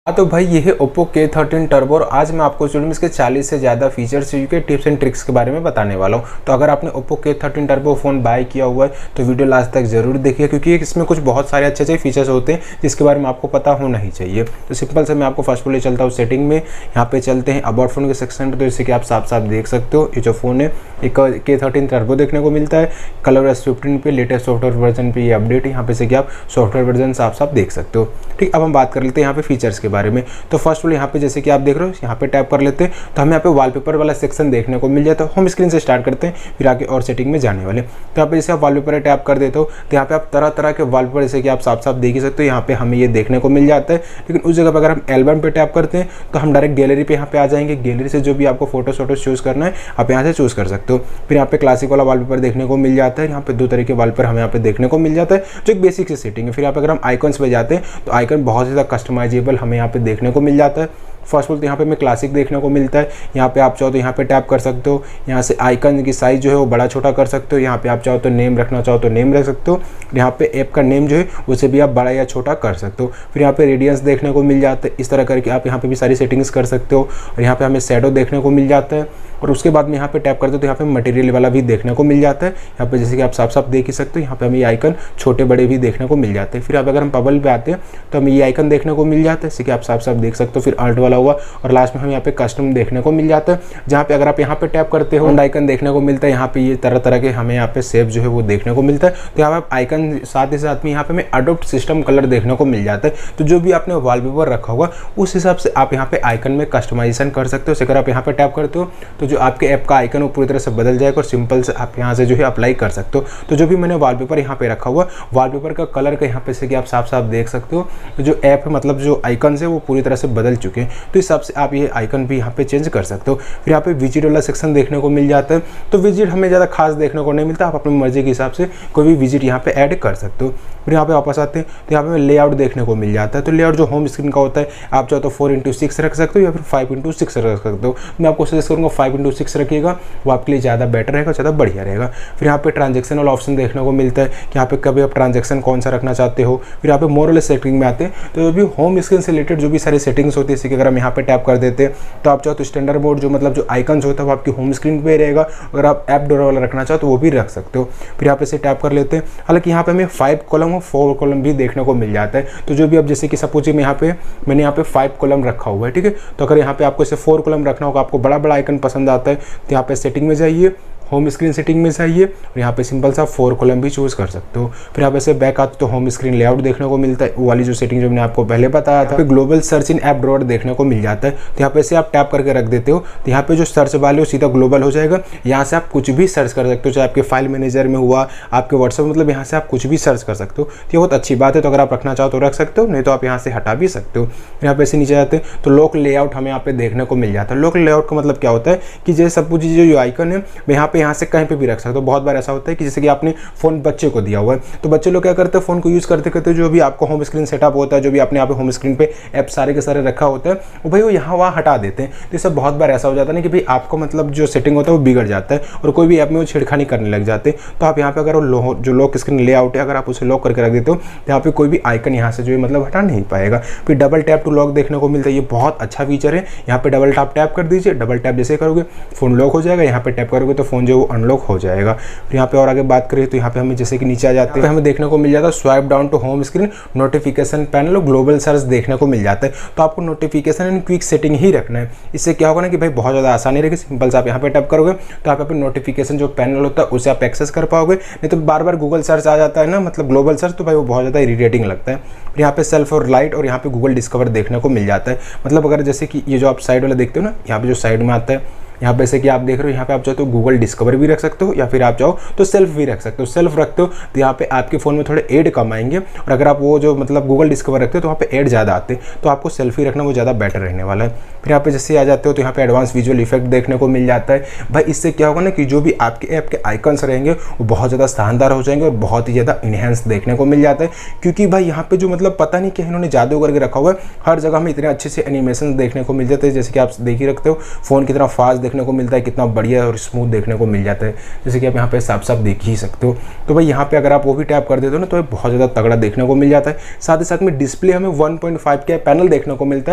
हाँ तो भाई ये है Oppo K13 Turbo और आज मैं आपको में इसके 40 से ज़्यादा फीचर्स के टिप्स एंड ट्रिक्स के बारे में बताने वाला हूँ। तो अगर आपने Oppo K13 Turbo phone bye किया हुआ है तो वीडियो लास्ट तक ज़रूर देखिए, क्योंकि इसमें कुछ बहुत सारे अच्छे फीचर्स होते हैं जिसके बारे में आपको पता होना ही चाहिए। तो सिंपल से मैं आपको फर्स्ट ले चलता हूँ सेटिंग में। यहाँ पे चलते हैं अबाउट फ़ोन के सेक्शन पर, तो इससे कि आप साफ साफ देख सकते हो ये जो फ़ोन है एक K13 Turbo देखने को मिलता है। ColorOS 15 पे लेटेस्ट सॉफ्टवेयर वर्जन पे ये अपडेट है। यहाँ पे से कि आप सॉफ्टवेयर वर्जन साफ साफ देख सकते हो। ठीक, अब हम बात कर लेते हैं यहाँ पे फीचर्स के बारे में। तो फर्स्ट ऑफ यहाँ पे जैसे कि आप देख रहे हो यहाँ पे टैप कर लेते हैं तो हमें यहाँ पे वॉलपेपर वाला सेक्शन देखने को मिल जाता है। होम स्क्रीन से स्टार्ट करते हैं, फिर आगे और सेटिंग में जाने वाले। तो यहाँ पे जैसे आप वॉलपेपर टैप कर देते हो तो यहाँ पे आप तरह तरह के वॉलपेपर जैसे कि आप साफ साफ देख ही सकते हो यहाँ पे हमें ये देखने को मिल जाता है। लेकिन उस जगह पर अगर हम एल्बम पे टैप करते हैं तो हम डायरेक्ट गैलरी पे यहाँ पे आ जाएंगे। गैलरी से जो भी आपको फोटो चूज़ करना है आप यहाँ से चूज़ कर सकते हो। फिर यहाँ पे क्लासिक वाला वॉलपेपर देखने को मिल जाता है। यहाँ पे दो तरह के वॉलपेपर हमें यहाँ पे देखने को मिल जाता है जो एक बेसिक से सेटिंग है। फिर यहाँ पे अगर हम आइकन्स पे जाते हैं तो आइकन बहुत ज़्यादा कस्टमाइजेबल हमें यहाँ पे देखने को मिल जाता है। फर्स्ट ऑफ ऑल तो यहाँ पे हमें क्लासिक देखने को मिलता है। यहाँ पे आप चाहो तो यहाँ पे टैप कर सकते हो, यहाँ से आइकन की साइज जो है वो बड़ा छोटा कर सकते हो। यहाँ पे आप चाहो तो नेम रखना चाहो तो नेम रख सकते हो। यहाँ पे ऐप का नेम जो है उसे भी आप बड़ा या छोटा कर सकते हो। फिर यहाँ पे रेडियंस देखने को मिल जाता है। इस तरह करके आप यहाँ पे भी सारी सेटिंग्स कर सकते हो। और यहाँ पे हमें शैडो देखने को मिल जाता है। और उसके बाद में यहाँ पे टैप करते हो तो यहाँ पे मटेरियल वाला भी देखने को मिल जाता है। यहाँ पे जैसे कि आप साफ साफ देख ही सकते हो यहाँ पे हमें ये आइकन छोटे बड़े भी देखने को मिल जाते हैं। फिर अगर हम बबल पे आते हैं तो हमें ये आइकन देखने को मिल जाता है, जैसे कि आप साफ साफ देख सकते हो। फिर अल्ट वाला हुआ और लास्ट में हम यहाँ पे कस्टम देखने को मिल जाता है, जहाँ पे अगर आप यहाँ पे टैप करते हो आइकन देखने को मिलता है। यहाँ पे ये तरह तरह के हमें यहाँ पे शेप जो है वो देखने को मिलता है। तो यहाँ पे आइकन साथ ही साथ में यहाँ पे हमें अडोप्ट सिस्टम कलर देखने को मिल जाता है। तो जो भी आपने वॉलपेपर रखा होगा उस हिसाब से आप यहाँ पे आइकन में कस्टमाइजेशन कर सकते हो। अगर आप यहाँ पे टैप करते हो तो जो आपके ऐप का आइकन वो पूरी तरह से बदल जाएगा और सिंपल से आप यहाँ से जो है अप्लाई कर सकते हो। तो जो भी मैंने वॉलपेपर यहाँ पे रखा हुआ वॉलपेपर का कलर का यहाँ पे से कि आप साफ साफ देख सकते हो तो जो ऐप है मतलब जो आइकन है वो पूरी तरह से बदल चुके हैं। तो इस हिसाब से आप ये आइकन भी यहाँ पे चेंज कर सकते हो। फिर यहाँ पे विजिट वाला सेक्शन देखने को मिल जाता है। तो विजिट हमें ज़्यादा खास देखने को नहीं मिलता, आप अपनी मर्जी के हिसाब से कोई भी विजिट यहाँ पे ऐड कर सकते हो। फिर यहाँ पे वापस आते हैं तो यहाँ पे लेआउट देखने को मिल जाता है। तो लेआउट जो होम स्क्रीन का होता है आप चाहो तो 4:6 रख सकते हो या फिर 5:6 रख सकते हो। मैं आपको सजेस्ट करूँगा 5:6 रखिएगा, वो आपके लिए ज़्यादा बेटर रहेगा, ज़्यादा बढ़िया रहेगा। फिर यहाँ पे ट्रांजेक्शन वाला ऑप्शन देखने को मिलता है कि यहाँ पे कभी आप ट्रांजेक्शन कौन सा रखना चाहते हो। फिर यहाँ पे मोर वाले सेटिंग में आते हैं तो जो भी होम स्क्रीन से रिलेटेड जो भी सारी सेटिंग्स होती है जैसे कि अगर हम यहाँ पे टैप कर देते हैं तो आप चाहो तो स्टैंडर्ड मोड जो मतलब जो आइकन्स होता है वो आपकी होम स्क्रीन पे रहेगा। अगर आप ऐप डोर वाला रखना चाहो तो वो भी रख सकते हो। फिर यहाँ पे से टैप कर लेते हैं। हालांकि यहाँ पे हमें 5 कॉलम और 4 कॉलम भी देखने को मिल जाता है। तो जो भी आप जैसे कि सपोज मैंने यहाँ पे 5 कॉलम रखा हुआ है, ठीक है। तो अगर यहाँ पे आपको इसे 4 कॉलम रखना होगा, आपको बड़ा बड़ा आइकन पसंद आता है तो यहाँ पे सेटिंग में जाइए, होम स्क्रीन सेटिंग में जाइए और यहाँ पे सिंपल सा 4 कॉलम भी चूज़ कर सकते हो। फिर यहाँ पे से बैक आते तो होम स्क्रीन लेआउट देखने को मिलता है, वो वाली जो सेटिंग जो मैंने आपको पहले बताया था। फिर global search in app drawer देखने को मिल जाता है। तो यहाँ पे से आप टैप करके रख देते हो तो यहाँ पे जो सर्च वाले हो सीधा ग्लोबल हो जाएगा। यहाँ से आप कुछ भी सर्च कर सकते हो, चाहे आपके फाइल मैनेजर में हुआ, आपके व्हाट्सएप, मतलब यहाँ से आप कुछ भी सर्च कर सकते हो। तो ये बहुत अच्छी बात है। तो अगर आप रखना चाहो तो रख सकते हो, नहीं तो आप यहाँ से हटा भी सकते हो। फिर यहाँ पे से नीचे जाते हैं तो लॉक लेआउट हमें यहाँ पे देखने को मिल जाता है। लॉक लेआउट का मतलब क्या होता है कि जैसे सब कुछ जो आइकन है मैं यहाँ से कहीं पर भी रख सकते हो। बहुत बार ऐसा होता है कि जैसे कि आपने फोन बच्चे को दिया हुआ है तो बच्चे लोग क्या करते हैं फोन को यूज करते करते जो भी आपको होम स्क्रीन सेटअप होता है, जो भी आपने यहाँ पे होम स्क्रीन पे ऐप सारे के सारे रखा होता है वो भाई वो यहाँ वहाँ हटा देते हैं। तो इससे बहुत बार ऐसा हो जाता है ना कि भाई आपको मतलब जो सेटिंग होता है वो बिगड़ जाता है और कोई भी ऐप में वो छेड़खानी करने लग जाते हैं। तो आप यहाँ पे अगर जो लॉक स्क्रीन लेआउट है अगर आप उसे लॉक करके रख देते हो तो यहाँ पे कोई भी आइकन यहाँ से जो है मतलब हटा नहीं पाएगा। फिर डबल टैप टू लॉक देखने को मिलता है, ये बहुत अच्छा फीचर है। यहाँ पे डबल टैप कर दीजिए, डबल टैप जैसे करोगे फोन लॉक हो जाएगा, यहाँ पे टैप करोगे तो फोन जो वो अनलॉक हो जाएगा। फिर यहाँ पे और आगे बात करें तो यहाँ पे हमें जैसे कि नीचे आ जाते हैं हमें देखने को मिल जाता है swipe down to home screen, notification panel और ग्लोबल सर्च देखने को मिल जाता है। तो आपको नोटिफिकेशन एंड क्विक सेटिंग ही रखना है। इससे क्या होगा ना कि भाई बहुत ज़्यादा आसानी रहेगी। सिंपल से आप यहाँ पे टैप करोगे तो आप अपने नोटिफिकेशन जो पैनल होता है उसे आप एक्सेस कर पाओगे। नहीं तो बार बार गूगल सर्च आ जाता है ना, मतलब ग्लोबल सर्च, तो भाई वो बहुत ज़्यादा इरिटेटिंग लगता है। फिर यहाँ पे सेल्फ और लाइट और यहाँ पे गूगल डिस्कवर देखने को मिल जाता है। मतलब अगर जैसे कि ये जो आप साइड वाला देखते हो ना, यहाँ पे जो साइड में आता है यहाँ पे से कि आप देख रहे हो यहाँ पे आप चाहो तो गूगल डिस्कवर भी रख सकते हो या फिर आप चाहो तो सेल्फ भी रख सकते हो। सेल्फ रखते हो तो यहाँ पे आपके फ़ोन में थोड़े ऐड कम आएंगे और अगर आप वो जो मतलब गूगल डिस्कवर रखते हो तो वहाँ पे ऐड ज़्यादा आते हैं। तो आपको सेल्फी रखना वो ज़्यादा बेटर रहने वाला है। फिर यहाँ पे जैसे आ जाते हो तो यहाँ पे एडवांस विजुअल इफेक्ट देखने को मिल जाता है। भाई इससे क्या होगा ना कि जो भी आपके ऐप के आइकन्स रहेंगे वो बहुत ज़्यादा शानदार हो जाएंगे और बहुत ही ज़्यादा इनहेंस देखने को मिल जाता है। क्योंकि भाई यहाँ पे जो मतलब पता नहीं क्या इन्होंने जादू करके रखा हुआ है, हर जगह हमें इतने अच्छे से एनिमेशन देखने को मिल जाते हैं। जैसे कि आप देख ही रखते हो फ़ोन की तरह फास्ट देखने को मिलता है, कितना बढ़िया और स्मूथ देखने को मिल जाता है, जैसे कि आप यहाँ पे साफ साफ देख ही सकते हो। तो भाई यहाँ पे अगर आप वो भी टैप कर देते हो ना तो बहुत ज़्यादा तगड़ा देखने को मिल जाता है। साथ ही साथ में डिस्प्ले हमें 1.5 का पैनल देखने को मिलता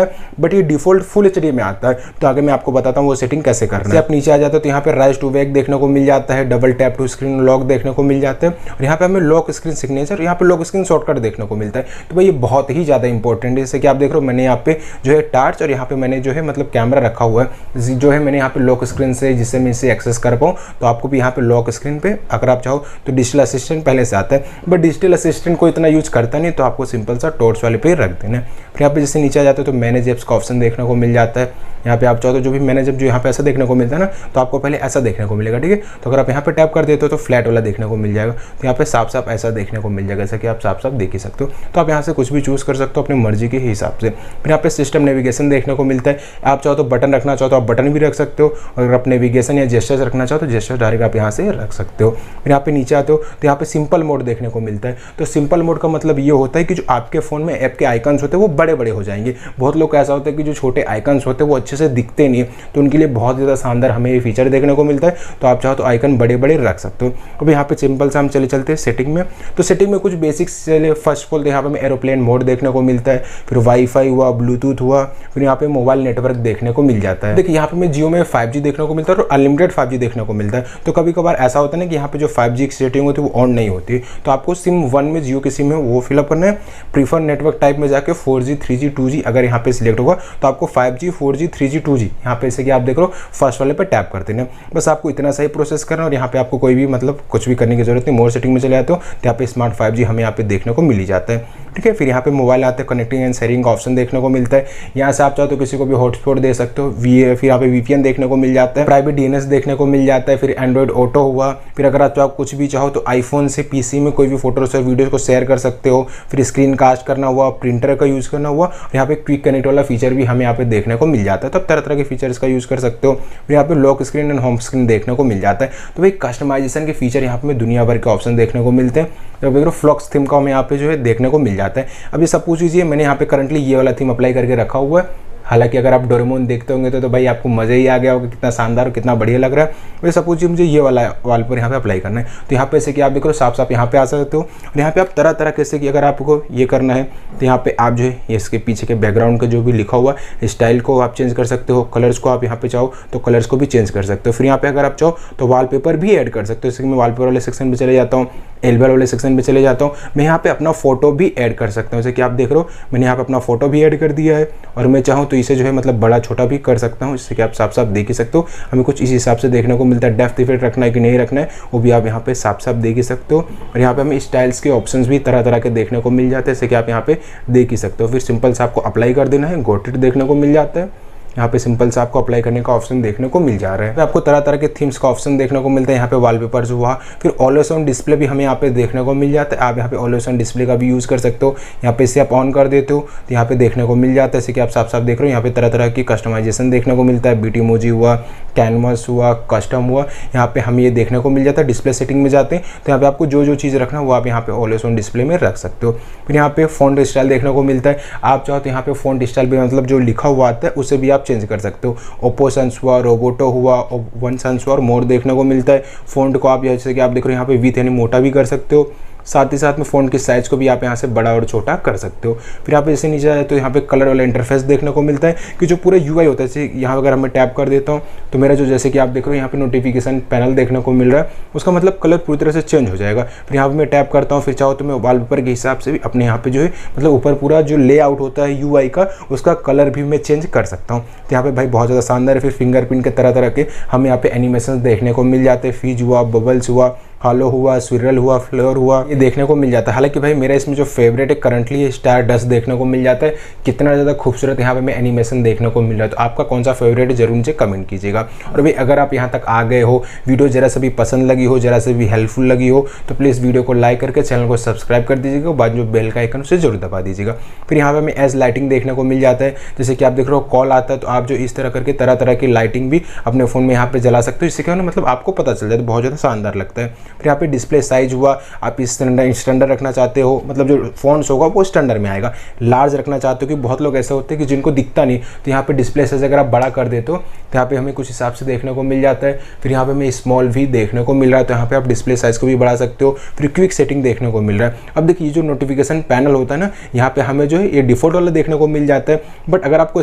है, बट ये डिफॉल्ट फुल एचडी में आता है। तो आगे मैं आपको बताता हूँ वो सेटिंग कैसे करना है। आप नीचे आ जाते हो तो यहाँ पे राइज टू वेक देखने को मिल जाता है, double tap to screen lock देखने को मिल जाता है, और यहाँ पे हमें लॉक स्क्रीन सिग्नेचर, यहाँ पे लॉक स्क्रीन शॉर्टकट देखने को मिलता है। तो भाई ये बहुत ही ज़्यादा इंपॉर्टेंट है। जैसे कि आप देख रहे हो मैंने यहाँ पे जो है टार्च और यहाँ पे मैंने जो है मतलब कैमरा रखा हुआ है, जो है मैंने यहाँ पे लॉक स्क्रीन से, जिससे मैं इसे एक्सेस कर पाऊँ। तो आपको भी यहाँ पे लॉक स्क्रीन पे अगर आप चाहो तो डिजिटल असिस्टेंट पहले से आता है, बट डिजिटल असिस्टेंट को इतना यूज करता नहीं, तो आपको सिंपल सा टॉर्च वाले पे रख देना। फिर यहाँ पे जैसे नीचे आ जाते हो तो मैनेज एप्स का ऑप्शन देखने को मिल जाता है। यहाँ पे आप चाहो तो जो भी मैनेज एप जो यहाँ पे ऐसा देखने को मिलता है ना, तो आपको पहले ऐसा देखने को मिलेगा, ठीक है। तो अगर आप यहाँ पे टैप कर देते हो तो फ्लैट वाला देखने को मिल जाएगा, तो यहाँ पे साफ साफ ऐसा देखने को मिल जाएगा, जैसा कि आप साफ साफ देख ही सकते हो। तो आप यहाँ से कुछ भी चूज कर सकते हो अपनी मर्जी के हिसाब से। फिर यहाँ पे सिस्टम नेविगेशन देखने को मिलता है, आप चाहो तो बटन रखना चाहो तो आप बटन भी रख सकते हो, अगर आप नेविगेशन या जेस्चर्स रखना चाहो तो जेस्चर डायरेक्ट आप यहाँ से रख सकते हो। फिर यहाँ पे नीचे आते हो तो यहाँ पे सिंपल मोड देखने को मिलता है। तो सिंपल मोड का मतलब ये होता है कि जो आपके फोन में ऐप के आइकन्स होते हैं वो बड़े बड़े हो जाएंगे। बहुत लोग ऐसा होता है कि जो छोटे आइकन्स होते हैं वो अच्छे से दिखते नहीं, तो उनके लिए बहुत ज़्यादा शानदार हमें ये फीचर देखने को मिलता है। तो आप चाहो तो आइकन बड़े बड़े रख सकते हो। अब यहाँ पे सिंपल से हम चले चलते हैं सेटिंग में। तो सेटिंग में कुछ बेसिक्स चले, फर्स्ट ऑफ ऑल यहाँ पे हमें एरोप्लेन मोड देखने को मिलता है, फिर वाईफाई हुआ, ब्लूटूथ हुआ, फिर यहाँ पे मोबाइल नेटवर्क देखने को मिल जाता है। देखिए यहाँ पे मैं जियो में 5G देखने को मिलता है और अनलिमिटेड 5G देखने को मिलता है। तो कभी कभार ऐसा होता है ना कि यहाँ पे जो 5G की सेटिंग होती है वो ऑन नहीं होती, तो आपको सिम 1 में जियो की सिम है वो फिलअप करना है। प्रीफर नेटवर्क टाइप में जाके 4G 3G 2G अगर यहाँ पे सिलेक्ट होगा तो आपको 5G 4G 3G 2G यहाँ पे जैसे कि आप देख रहे हो फर्स्ट वाले पे टैप कर देना। बस आपको इतना सही प्रोसेस करना, और यहाँ पे आपको कोई भी मतलब कुछ भी करने की जरूरत नहीं। मोर सेटिंग में चले जाते हो तो यहाँ पे स्मार्ट 5G हमें यहाँ पे देखने को मिल ही जाता है, ठीक है। फिर यहाँ पे मोबाइल आते हैं, कनेक्टिंग एंड शेयरिंग का ऑप्शन देखने को मिलता है। यहाँ से आप चाहो तो किसी को भी हॉटस्पॉट दे सकते हो। फिर यहाँ पे VPN देखने को मिल जाता है, प्राइवेट DNS देखने को मिल जाता है, फिर एंड्रॉइड ऑटो हुआ। फिर अगर आप चाहो कुछ भी चाहो तो आईफोन से PC में कोई भी फोटोज और वीडियोज को शेयर कर सकते हो। फिर स्क्रीन कास्ट करना हुआ, प्रिंटर का यूज़ करना हुआ, और यहाँ पे क्विक कनेक्ट वाला फीचर भी हमें यहाँ पे देखने को मिल जाता है। तो आप तरह तरह के फीचर्स का यूज़ कर सकते हो। फिर यहाँ पे lock screen and home screen देखने को मिल जाता है। तो भाई कस्टमाइजेशन के फीचर यहाँ पे दुनिया भर के ऑप्शन देखने को मिलते हैं। तो देख लो फ्लॉक्स थीम का हमें यहाँ पे जो है देखने को मिल जाता है। अब ये सब पूछ लीजिए, मैंने यहाँ पे करंटली ये वाला थीम अप्लाई करके रखा हुआ है। हालांकि अगर आप डोरेमोन देखते होंगे तो भाई आपको मज़ा ही आ गया होगा, कितना शानदार और कितना बढ़िया लग रहा है। वैसे सपोज मुझे ये वाला वॉलपेपर यहाँ पे अप्लाई करना है, तो यहाँ पे से कि आप देख लो साफ साफ यहाँ पे आ सकते हो। और यहाँ पे आप तरह तरह के से कि अगर आपको ये करना है तो यहाँ पे आप जो है इसके पीछे के बैकग्राउंड का जो भी लिखा हुआ स्टाइल को आप चेंज कर सकते हो। कलर्स को आप यहाँ पे चाहो तो कलर्स को भी चेंज कर सकते हो। फिर यहाँ पे अगर आप चाहो तो वॉलपेपर भी ऐड कर सकते हो। जैसे कि मैं वॉलपेपर वाले सेक्शन में चले जाता हूँ, एल्बम वाले सेक्शन पे चले जाता हूँ। मैं यहाँ पे अपना फोटो भी ऐड कर सकता हूँ। जैसे कि आप देख रहे हो मैंने यहाँ पे अपना फोटो भी ऐड कर दिया है, और मैं चाहूँ तो इसे जो है मतलब बड़ा छोटा भी कर सकता हूँ, जिससे कि आप साफ साफ देख ही सकते हो। हमें कुछ इस हिसाब से देखने को मिलता है। डेप्थ इफेक्ट रखना है कि नहीं रखना है वो भी आप यहाँ पे साफ साफ देख ही सकते हो। और यहाँ पे हमें स्टाइल्स के ऑप्शंस भी तरह तरह के देखने को मिल जाते हैं, जैसे कि आप यहाँ पे देख ही सकते हो। फिर सिंपल से आपको अप्लाई कर देना है, गॉट इट देखने को मिल जाता है। यहाँ पे सिंपल से आपको अप्लाई करने का ऑप्शन देखने को मिल जा रहा है। तो आपको तरह तरह के थीम्स का ऑप्शन देखने को मिलता है। यहाँ पे वॉलपेपर्स हुआ, फिर ऑलवेज ऑन डिस्प्ले भी हमें यहाँ पे देखने को मिल जाता है। आप यहाँ पे ऑलवेज ऑन डिस्प्ले का भी यूज़ कर सकते हो। यहाँ पे इसे आप ऑन कर देते हो तो यहाँ पे देखने को मिल जाता है, जैसे कि आप साफ साफ देख रहे हो। यहाँ पे तरह तरह की कस्टमाइजेशन देखने को मिलता है। बीटीमोजी हुआ, कैनवस हुआ, कस्टम हुआ, यहाँ पे हमें ये देखने को मिल जाता है। डिस्प्ले सेटिंग में जाते हैं तो यहाँ पे आपको जो जो चीज़ रखना वो आप यहाँ पे ऑलवेज ऑन डिस्प्ले में रख सकते हो। फिर यहाँ पे फॉन्ट स्टाइल देखने को मिलता है। आप चाहो तो यहाँ पे फॉन्ट स्टाइल भी मतलब जो लिखा हुआ आता है उसे भी आप चेंज कर सकते हो। ओप्पो सन्स हुआ, रोबोटो हुआ, वन सन्स हुआ और मोर देखने को मिलता है। फ़ॉन्ट को आप जैसे कि आप देख रहे हो यहाँ पे विथ यानी मोटा भी कर सकते हो। साथ ही साथ में फ़ॉन्ट की साइज़ को भी आप यहाँ से बड़ा और छोटा कर सकते हो। फिर यहाँ पे जैसे नीचे आए तो यहाँ पे कलर वाला इंटरफेस देखने को मिलता है कि जो पूरा UI होता है। जैसे यहाँ अगर मैं टैप कर देता हूँ तो मेरा जो जैसे कि आप देख रहे हो यहाँ पे नोटिफिकेशन पैनल देखने को मिल रहा है, उसका मतलब कलर पूरी तरह से चेंज हो जाएगा। फिर यहाँ पे मैं टैप करता हूँ, फिर चाहो तो मैं वॉलपेपर के हिसाब से भी अपने यहाँ पे जो है मतलब ऊपर पूरा जो लेआउट होता है UI का उसका कलर भी मैं चेंज कर सकता हूँ। तो यहाँ पे भाई बहुत ज़्यादा शानदार है। फिर फिंगरप्रिंट के तरह तरह के हमें यहाँ पे एनिमेशन देखने को मिल जाते हैं। फीज हुआ, बबल्स हुआ, हालो हुआ, स्विरल हुआ, फ्लोर हुआ, ये देखने को मिल जाता है। हालांकि भाई मेरा इसमें जो फेवरेट है करंटली स्टार डस्ट देखने को मिल जाता है। कितना ज़्यादा खूबसूरत यहाँ पे मैं एनिमेशन देखने को मिल रहा है। तो आपका कौन सा फेवरेट है जरूर नीचे कमेंट कीजिएगा। और भाई अगर आप यहाँ तक आ गए हो, वीडियो जरा से भी पसंद लगी हो, जरा से भी हेल्पफुल लगी हो तो प्लीज़ वीडियो को लाइक करके चैनल को सब्सक्राइब कर दीजिएगा। बाद जो बेल का आइकन उसे जरूर दबा दीजिएगा। फिर यहाँ पर हमें एज लाइटिंग देखने को मिल जाता है। जैसे कि आप देख रहे हो कॉल आता है तो आप जो इस तरह करके तरह तरह की लाइटिंग भी अपने फ़ोन में यहाँ पे जला सकते हो। इससे क्या है ना मतलब आपको पता चल जाता है, बहुत ज़्यादा शानदार लगता है। फिर यहाँ पे डिस्प्ले साइज हुआ, आप इस स्टैंडर्ड रखना चाहते हो, मतलब जो फ़ॉन्ट्स होगा वो स्टैंडर्ड में आएगा। लार्ज रखना चाहते हो कि बहुत लोग ऐसे होते हैं कि जिनको दिखता नहीं, तो यहाँ पे डिस्प्ले साइज अगर आप बड़ा कर देते हो तो यहाँ पे हमें कुछ हिसाब से देखने को मिल जाता है। फिर यहाँ पे हमें स्मॉल भी देखने को मिल रहा है, तो यहाँ पे आप डिस्प्ले साइज को भी बढ़ा सकते हो। फिर क्विक सेटिंग देखने को मिल रहा है। अब देखिए ये जो नोटिफिकेशन पैनल होता है ना, यहाँ पे हमें जो है ये डिफॉल्ट वाला देखने को मिल जाता है, बट अगर आपको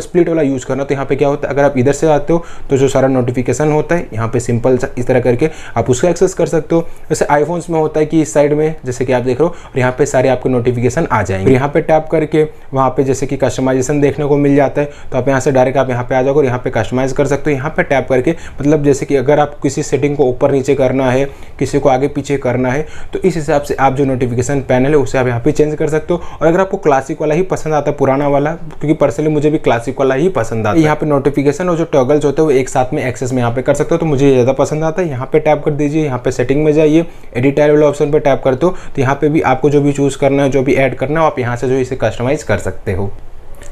स्प्लिट वाला यूज़ करना तो यहाँ पे क्या होता है, अगर आप इधर से आते हो तो जो सारा नोटिफिकेशन होता है यहाँ पे सिंपल इस तरह करके आप उसका एक्सेस कर सकते हो। जैसे आईफोन्स में होता है कि इस साइड में जैसे कि आप देख रहे हो और यहाँ पे सारे आपके नोटिफिकेशन आ जाएंगे। यहाँ पे टैप करके वहाँ पे जैसे कि कस्टमाइजेशन देखने को मिल जाता है, तो आप यहाँ से डायरेक्ट आप यहाँ पे आ जाओगे और यहाँ पे कस्टमाइज कर सकते हो। यहाँ पे टैप करके मतलब जैसे कि अगर आप किसी सेटिंग को ऊपर नीचे करना है, किसी को आगे पीछे करना है, तो इस हिसाब से आप जो नोटिफिकेशन पैनल है उसे आप यहाँ पे चेंज कर सकते हो। और अगर आपको क्लासिक वाला ही पसंद आता है, पुराना वाला, क्योंकि पर्सनली मुझे भी क्लासिक वाला ही पसंद आता है, यहाँ पे नोटिफिकेशन और जो टॉगल्स होते हैं वो एक साथ में एक्सेस में यहाँ पे कर सकते हो, तो मुझे ज़्यादा पसंद आता है। यहाँ पे टैप कर दीजिए, यहाँ पे सेटिंग में जाइए, एडिट वाले ऑप्शन पे टैप करते हो तो यहाँ पे भी आपको जो भी चूज़ करना है, जो भी ऐड करना है, आप यहाँ से जो इसे कस्टमाइज कर सकते हो।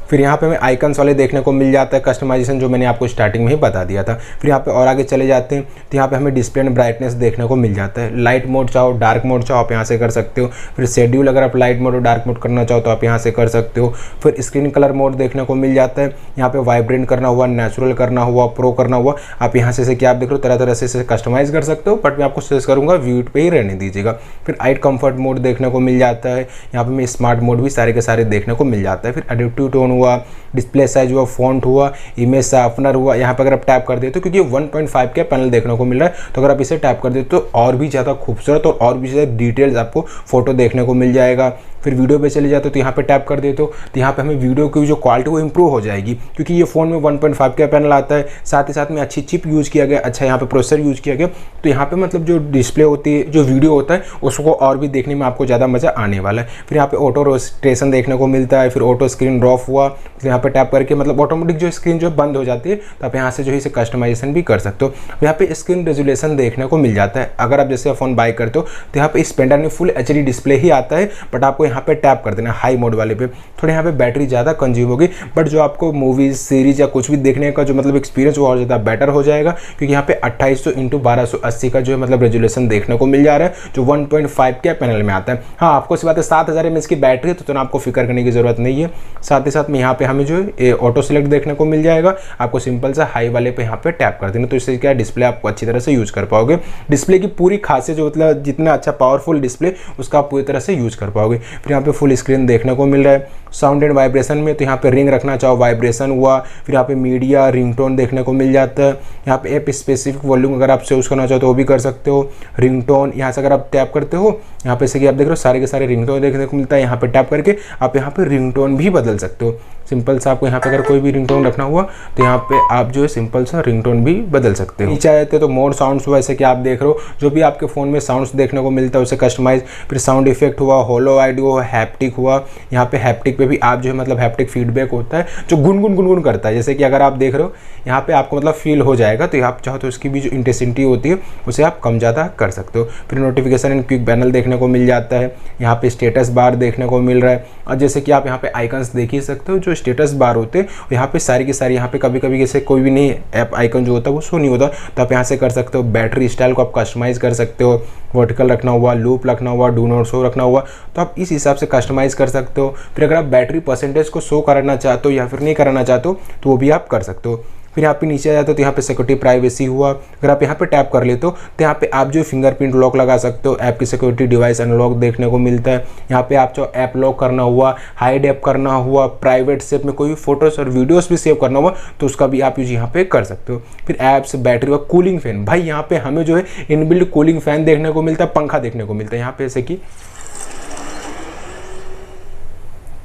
फिर यहाँ पे हमें आइकन्स वाले देखने को मिल जाता है कस्टमाइजेशन, जो मैंने आपको स्टार्टिंग में ही बता दिया था। फिर यहाँ पे और आगे चले जाते हैं तो यहाँ पे हमें डिस्प्ले एंड ब्राइटनेस देखने को मिल जाता है। लाइट मोड चाहो, डार्क मोड चाहो, आप यहाँ से कर सकते हो। फिर शेड्यूल अगर आप लाइट मोड और डार्क मोड करना चाहो तो आप यहाँ से कर सकते हो। फिर स्क्रीन कलर मोड देखने को मिल जाता है। यहाँ पे वाइब्रेंट करना हुआ, नेचुरल करना हुआ, प्रो करना हुआ, आप यहाँ से क्या आप देख रहे हो तरह तरह से कस्टमाइज कर सकते हो, बट मैं आपको सजेस्ट करूँगा व्यू पे ही रहने दीजिएगा। फिर आइट कंफर्ट मोड देखने को मिल जाता है। यहाँ पे हमें स्मार्ट मोड भी सारे के सारे देखने को मिल जाता है। फिर एडिटिव टोन हुआ, डिस्प्ले साइज हुआ, फॉन्ट हुआ, इमेज शार्पनर हुआ। यहाँ पर अगर आप टैप कर देते हो, क्योंकि 1.5 का पैनल देखने को मिल रहा है, तो अगर आप इसे टैप कर देते हो तो और भी ज़्यादा खूबसूरत और भी ज़्यादा डिटेल्स आपको फोटो देखने को मिल जाएगा। फिर वीडियो पे चले जाते हो तो यहाँ पे टैप कर देते हो तो यहाँ पे हमें वीडियो की जो क्वालिटी वो इंप्रूव हो जाएगी, क्योंकि ये फ़ोन में 1.5 का पैनल आता है, साथ ही साथ में अच्छी चिप यूज़ किया गया, अच्छा यहाँ पे प्रोसेसर यूज़ किया गया, तो यहाँ पे मतलब जो डिस्प्ले होती है, जो वीडियो होता है, उसको और भी देखने में आपको ज़्यादा मज़ा आने वाला है। फिर यहाँ पे ऑटो रोटेशन देखने को मिलता है। फिर ऑटो स्क्रीन ड्रॉप हुआ, तो यहाँ पे टैप करके मतलब ऑटोमेटिक जो स्क्रीन जो बंद हो जाती है, तो आप यहाँ से जो है इसे कस्टमाइजेशन भी कर सकते हो। यहाँ पे स्क्रीन रेजोल्यूशन देखने को मिल जाता है। अगर आप जैसे फ़ोन बाय करते हो तो यहाँ पे इस पेंडर में फुल HD डिस्प्ले ही आता है, बट आपको यहाँ पे टैप कर देना हाई मोड वाले पे। थोड़ा यहाँ पे बैटरी ज़्यादा कंज्यूम होगी, बट जो आपको मूवीज़, सीरीज या कुछ भी देखने का जो मतलब एक्सपीरियंस वो और ज़्यादा बेटर हो जाएगा, क्योंकि यहाँ पे 2800x1280 का जो है मतलब रेजोल्यूशन देखने को मिल जा रहा है, जो 1.5 के पैनल में आता है। हाँ, आपको इस बात है 7000 mAh की बैटरी है, तो आपको फिक्र करने की ज़रूरत नहीं है। साथ ही साथ में यहाँ पे हमें जो है ऑटो सेलेक्ट देखने को मिल जाएगा। आपको सिंपल सा हाई वाले पे यहाँ पे टैप कर देना, तो इससे क्या डिस्प्ले आपको अच्छी तरह से यूज़ कर पाओगे। डिस्प्ले की पूरी खासियत जो मतलब जितना अच्छा पावरफुल डिस्प्ले, उसका आप पूरी तरह से यूज़ कर पाओगे। फिर यहाँ पे फुल स्क्रीन देखने को मिल रहा है। साउंड एंड वाइब्रेशन में तो यहाँ पे रिंग रखना चाहो, वाइब्रेशन हुआ। फिर यहाँ पे मीडिया, रिंगटोन देखने को मिल जाता है। यहाँ पे ऐप स्पेसिफिक वॉल्यूम अगर आप चूज करना चाहो तो वो भी कर सकते हो। रिंगटोन यहाँ से अगर आप टैप करते हो, यहाँ पे से कि आप देख रहे हो सारे के सारे रिंगटोन देखने को मिलता है। यहाँ पे टैप करके आप यहाँ पे रिंगटोन भी बदल सकते हो। सिंपल सा आपको यहाँ पे अगर कोई भी रिंगटोन रखना हुआ तो यहाँ पे आप जो है सिंपल सा रिंगटोन भी बदल सकते हो। नीचे आते तो मोर साउंड्स हुआ, ऐसे कि आप देख रहे हो जो भी आपके फ़ोन में साउंड्स देखने को मिलता है उसे कस्टमाइज। फिर साउंड इफेक्ट हुआ, होलो ऑडियो, हैप्टिक हुआ। यहाँ पे हैप्टिक पे भी आप जो है मतलब हैप्टिक फीडबैक होता है जो गुनगुन करता है, जैसे कि अगर आप देख रहे हो यहाँ पे आपको मतलब फील हो जाएगा, तो आप चाहो तो उसकी भी जो इंटेंसिटी होती है उसे आप कम ज़्यादा कर सकते हो। फिर नोटिफिकेशन एंड क्विक पैनल देखने को मिल जाता है। यहाँ पे स्टेटस बार देखने को मिल रहा है, और जैसे कि आप यहाँ पे आइकन्स देख ही सकते हो, जो स्टेटस बार होते हैं यहाँ पे सारी की सारी, यहाँ पे कभी कभी जैसे कोई भी नहीं ऐप आइकन जो होता है वो शो नहीं होता, तो आप यहाँ से कर सकते हो। बैटरी स्टाइल को आप कस्टमाइज कर सकते हो, वर्टिकल रखना हुआ, लूप रखना हुआ, डू नॉट शो रखना हुआ, तो आप इस हिसाब से कस्टमाइज कर सकते हो। फिर अगर आप बैटरी परसेंटेज को शो कराना चाहते हो या फिर नहीं कराना चाहते हो तो वो भी आप कर सकते हो। फिर यहाँ पे नीचे आ जाते हो तो यहाँ पे सिक्योरिटी प्राइवेसी हुआ। अगर आप यहाँ पे टैप कर लेते हो तो यहाँ पे आप जो फिंगरप्रिंट लॉक लगा सकते हो। ऐप की सिक्योरिटी डिवाइस अनलॉक देखने को मिलता है। यहाँ पे आप जो ऐप लॉक करना हुआ, हाइड ऐप करना हुआ, प्राइवेट सेव में कोई भी फोटोज और वीडियोस भी सेव करना हुआ तो उसका भी आप यूज यहाँ पे कर सकते हो। फिर ऐप्स, बैटरी और कूलिंग फैन, भाई यहाँ पे हमें जो है इनबिल्ट कूलिंग फैन देखने को मिलता है, पंखा देखने को मिलता है यहाँ पे, जैसे कि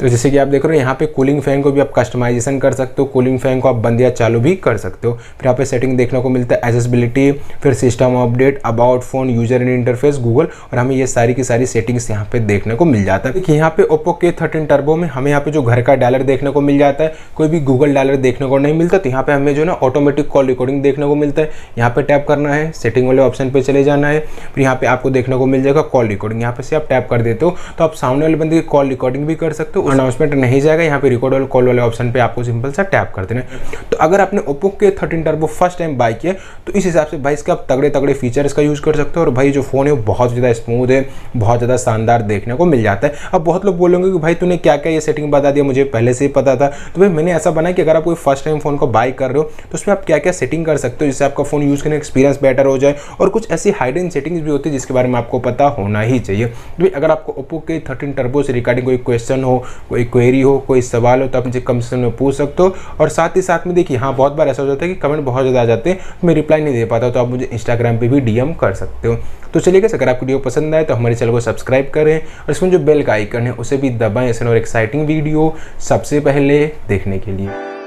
तो जैसे कि आप देख रहे हो यहाँ पे कूलिंग फैन को भी आप कस्टमाइजेशन कर सकते हो। कूलिंग फैन को आप बंद या चालू भी कर सकते हो। फिर यहाँ पे सेटिंग देखने को मिलता है, एसेसिबिलिटी, फिर system update, about phone, user interface, Google, और हमें ये सारी की सारी सेटिंग्स यहाँ पे देखने को मिल जाता है। देखिए यहाँ पे ओप्पो K13 टर्बो में हमें यहाँ पे जो घर का डायलर देखने को मिल जाता है, कोई भी गूगल डायलर देखने को नहीं मिलता, तो यहाँ पे हमें जो ना ऑटोमेटिक कॉल रिकॉर्डिंग देखने को मिलता है। यहाँ पे टैप करना है, सेटिंग वाले ऑप्शन पे चले जाना है। फिर यहाँ पे आपको देखने को मिल जाएगा कॉल रिकॉर्डिंग, यहाँ पे से आप टैप कर देते हो तो आप सामने वाले बंदे की कॉल रिकॉर्डिंग भी कर सकते हो, अनाउंसमेंट नहीं जाएगा। यहाँ पे रिकॉर्ड वाले कॉल वाले ऑप्शन पे आपको सिंपल सा टैप कर देना है। तो अगर आपने Oppo K13 turbo first time buy किया तो इस हिसाब से भाई इसका आप तगड़े तगड़े फीचर्स का यूज़ कर सकते हो और भाई जो फ़ोन है वो बहुत ज़्यादा स्मूथ है, बहुत ज़्यादा शानदार देखने को मिल जाता है। अब बहुत लोग बोलेंगे कि भाई तूने क्या क्या ये सेटिंग बता दिया, मुझे पहले से ही पता था। तो भाई मैंने ऐसा बनाया कि अगर आप कोई फर्स्ट टाइम फ़ोन को बाय कर रहे हो तो उसमें आप क्या क्या सेटिंग कर सकते हो जिससे आपका फ़ोन यूज़ करने का एक्सपीरियंस बेटर हो जाए। और कुछ ऐसी हाइडन सेटिंग्स भी होती है जिसके बारे में आपको पता होना ही चाहिए। तो भाई अगर आपको ओप्पो K13 टर्बो से रिगार्डिंग कोई क्वेश्चन हो, कोई क्वेरी हो, कोई सवाल हो तो आप मुझे कमेंट सेक्शन में पूछ सकते हो। और साथ ही साथ में देखिए हाँ बहुत बार ऐसा हो जाता है कि कमेंट बहुत ज़्यादा आ जाते हैं, मैं रिप्लाई नहीं दे पाता, तो आप मुझे इंस्टाग्राम पे भी डीएम कर सकते हो। तो चलिए गाइस, अगर आपको वीडियो पसंद आए तो हमारे चैनल को सब्सक्राइब करें और इसमें जो बेल का आइकन है उसे भी दबाएं ऐसे और एक्साइटिंग वीडियो सबसे पहले देखने के लिए।